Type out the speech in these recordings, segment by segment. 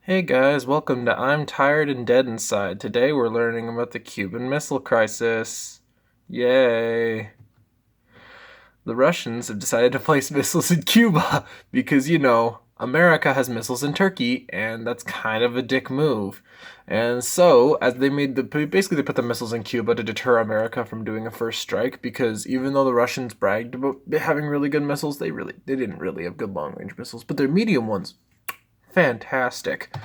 Hey guys, welcome to I'm Tired and Dead Inside. Today we're learning about the Cuban Missile Crisis. Yay. The Russians have decided to place missiles in Cuba because, America has missiles in Turkey, and that's kind of a dick move. And so, as they basically they put the missiles in Cuba to deter America from doing a first strike because even though the Russians bragged about having really good missiles, they didn't really have good long-range missiles, but their medium ones, fantastic.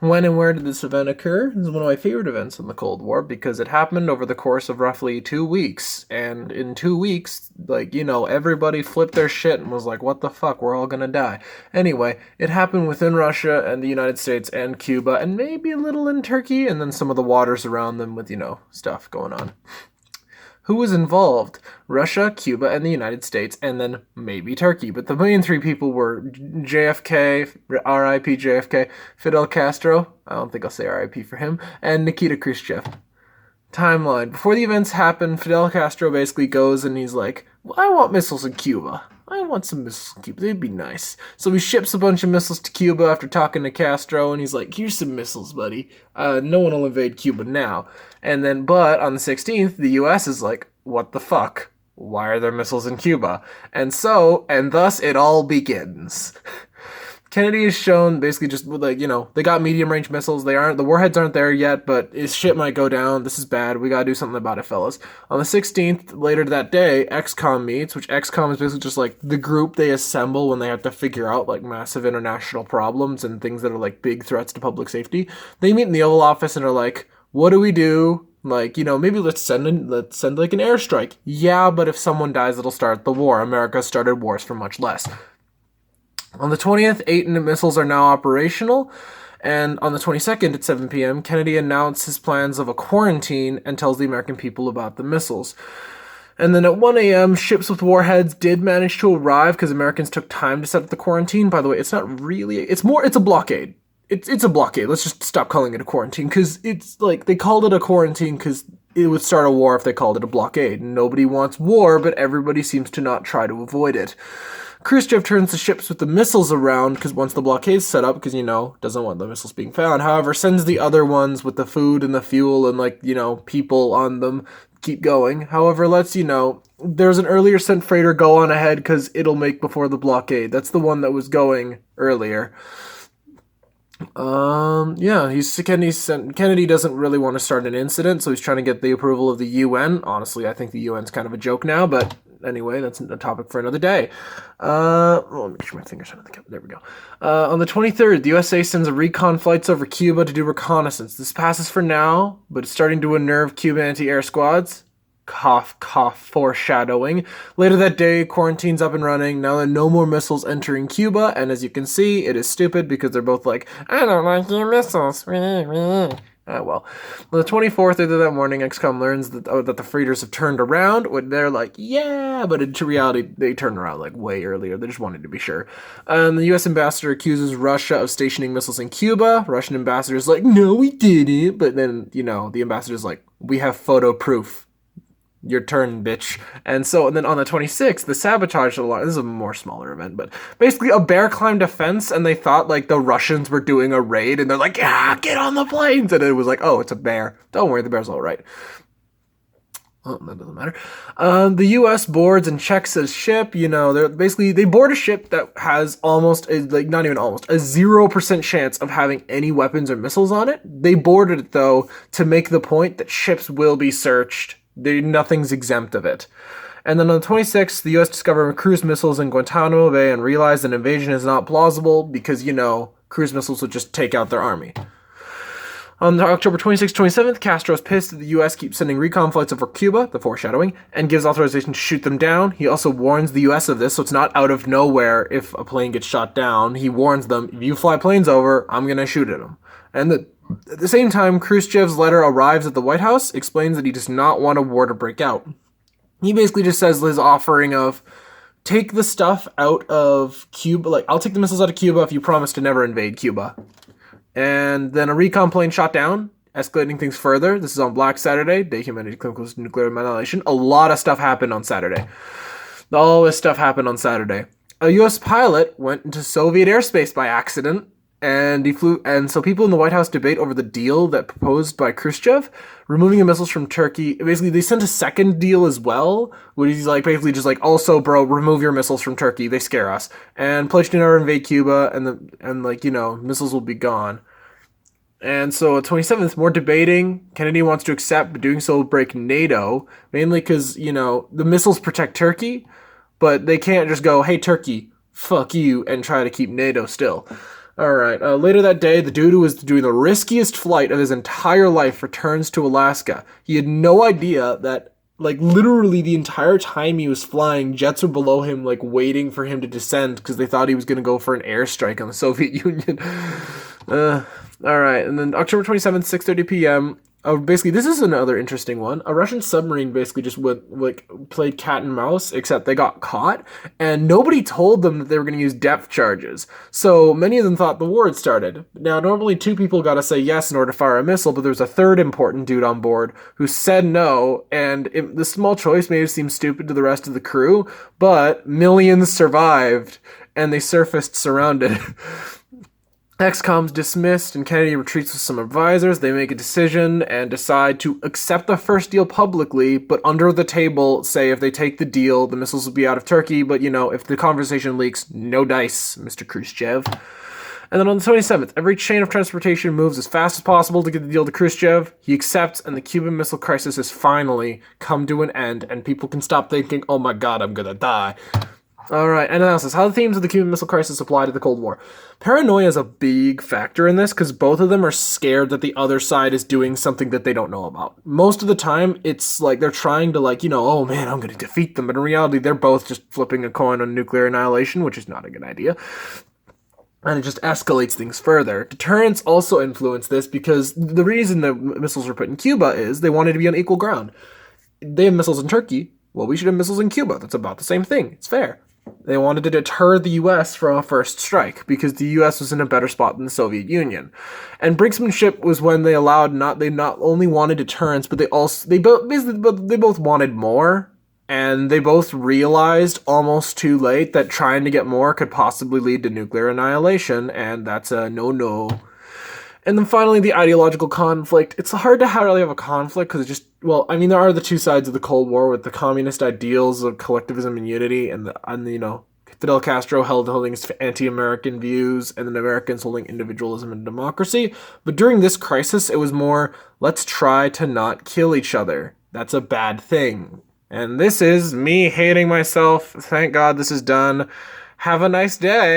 When and where did this event occur? This is one of my favorite events in the Cold War because it happened over the course of roughly 2 weeks. And in 2 weeks, everybody flipped their shit and was like, what the fuck, we're all gonna die. Anyway, it happened within Russia and the United States and Cuba and maybe a little in Turkey and then some of the waters around them with, stuff going on. Who was involved? Russia, Cuba, and the United States, and then maybe Turkey. But the main three people were JFK, R.I.P. JFK, Fidel Castro, I don't think I'll say R.I.P. for him, and Nikita Khrushchev. Timeline. Before the events happen, Fidel Castro basically goes and he's like, well, I want missiles in Cuba. I want some missiles in Cuba. They'd be nice. So he ships a bunch of missiles to Cuba after talking to Castro, and he's like, here's some missiles, buddy. No one will invade Cuba now. But on the 16th, the U.S. is like, what the fuck? Why are there missiles in Cuba? And thus it all begins. Kennedy is shown basically just they got medium range missiles. The warheads aren't there yet, but his shit might go down. This is bad. We gotta do something about it, fellas. On the 16th, later that day, XCOM meets, which XCOM is basically just like the group they assemble when they have to figure out like massive international problems and things that are like big threats to public safety. They meet in the Oval Office and are like, what do we do? Maybe let's send like an airstrike. Yeah, but if someone dies, it'll start the war. America started wars for much less. On the 20th, 8 missiles are now operational, and on the 22nd at 7 p.m., Kennedy announced his plans of a quarantine and tells the American people about the missiles. And then at 1 a.m., ships with warheads did manage to arrive because Americans took time to set up the quarantine. By the way, it's a blockade. It's a blockade. Let's just stop calling it a quarantine because it's like they called it a quarantine because it would start a war if they called it a blockade. Nobody wants war, but everybody seems to not try to avoid it. Khrushchev turns the ships with the missiles around because once the blockade's set up, because, doesn't want the missiles being found. However, sends the other ones with the food and the fuel and, people on them keep going. However, there's an earlier sent freighter go on ahead because it'll make before the blockade. That's the one that was going earlier. Kennedy doesn't really want to start an incident, so he's trying to get the approval of the UN. Honestly, I think the UN's kind of a joke now, but anyway, that's a topic for another day. Let me make sure my fingers are on the camera. There we go. On the 23rd, the USA sends recon flights over Cuba to do reconnaissance. This passes for now, but it's starting to unnerve Cuban anti-air squads. Cough, cough, foreshadowing. Later that day, quarantine's up and running. Now there are no more missiles entering Cuba, and as you can see, it is stupid because they're both like, I don't like your missiles. Well. On the 24th, later that morning, XCOM learns that the freighters have turned around. They're like, yeah, but in reality, they turned around like way earlier. They just wanted to be sure. The U.S. ambassador accuses Russia of stationing missiles in Cuba. Russian ambassador's like, no, we didn't. But then, the ambassador's like, we have photo proof. Your turn, bitch. And then on the 26th, the sabotage alarm. This is a more smaller event, but basically a bear climbed a fence and they thought like the Russians were doing a raid and they're like, yeah, get on the planes. And it was like, oh, it's a bear. Don't worry, the bear's all right. Oh, that doesn't matter. The U.S. boards and checks a ship. They board a ship that has not even almost, a 0% chance of having any weapons or missiles on it. They boarded it, though, to make the point that ships will be searched. Nothing's exempt of it. And then on the 26th, the U.S. discovered cruise missiles in Guantanamo Bay and realized an invasion is not plausible because, cruise missiles would just take out their army. On October 26th, 27th, Castro is pissed that the U.S. keeps sending recon flights over Cuba, the foreshadowing, and gives authorization to shoot them down. He also warns the U.S. of this, so it's not out of nowhere if a plane gets shot down. He warns them, if you fly planes over, I'm going to shoot at them. And at the same time, Khrushchev's letter arrives at the White House, explains that he does not want a war to break out. He basically just says his offering of, take the stuff out of Cuba, I'll take the missiles out of Cuba if you promise to never invade Cuba. And then a recon plane shot down, escalating things further. This is on Black Saturday, Day Humanity Clinical Nuclear Annihilation. A lot of stuff happened on Saturday. All this stuff happened on Saturday. A U.S. pilot went into Soviet airspace by accident, And he flew, and so people in the White House debate over the deal that proposed by Khrushchev, removing the missiles from Turkey. Basically, they sent a second deal as well, where he's like basically just like, also, bro, remove your missiles from Turkey. They scare us, and pledged to never invade Cuba, and like missiles will be gone. And so, 27th, more debating. Kennedy wants to accept, but doing so will break NATO, mainly because the missiles protect Turkey, but they can't just go, hey, Turkey, fuck you, and try to keep NATO still. All right. Later that day, the dude who was doing the riskiest flight of his entire life returns to Alaska. He had no idea that, like, literally the entire time he was flying, jets were below him, like, waiting for him to descend because they thought he was going to go for an airstrike on the Soviet Union. All right. And then October 27th, 6:30 p.m. Basically, this is another interesting one. A Russian submarine basically just played cat and mouse, except they got caught, and nobody told them that they were going to use depth charges. So many of them thought the war had started. Now, normally two people got to say yes in order to fire a missile, but there was a third important dude on board who said no, and the small choice may have seemed stupid to the rest of the crew, but millions survived, and they surfaced surrounded. XCOM's dismissed, and Kennedy retreats with some advisors. They make a decision and decide to accept the first deal publicly, but under the table say if they take the deal, the missiles will be out of Turkey, but if the conversation leaks, no dice, Mr. Khrushchev. And then on the 27th, every chain of transportation moves as fast as possible to get the deal to Khrushchev. He accepts, and the Cuban Missile Crisis has finally come to an end, and people can stop thinking, oh my god, I'm gonna die. All right, analysis. How the themes of the Cuban Missile Crisis apply to the Cold War. Paranoia is a big factor in this because both of them are scared that the other side is doing something that they don't know about. Most of the time, it's like they're trying to oh man, I'm going to defeat them. But in reality, they're both just flipping a coin on nuclear annihilation, which is not a good idea. And it just escalates things further. Deterrence also influenced this because the reason the missiles were put in Cuba is they wanted to be on equal ground. They have missiles in Turkey. Well, we should have missiles in Cuba. That's about the same thing. It's fair. They wanted to deter the U.S. from a first strike because the U.S. was in a better spot than the Soviet Union. And brinksmanship was when they not only wanted deterrence, but they both wanted more, and they both realized almost too late that trying to get more could possibly lead to nuclear annihilation, and that's a no-no. And then finally, the ideological conflict. It's hard to really have a conflict because there are the two sides of the Cold War with the communist ideals of collectivism and unity, and Fidel Castro holding his anti-American views, and then Americans holding individualism and democracy. But during this crisis, it was more, let's try to not kill each other. That's a bad thing. And this is me hating myself. Thank God this is done. Have a nice day.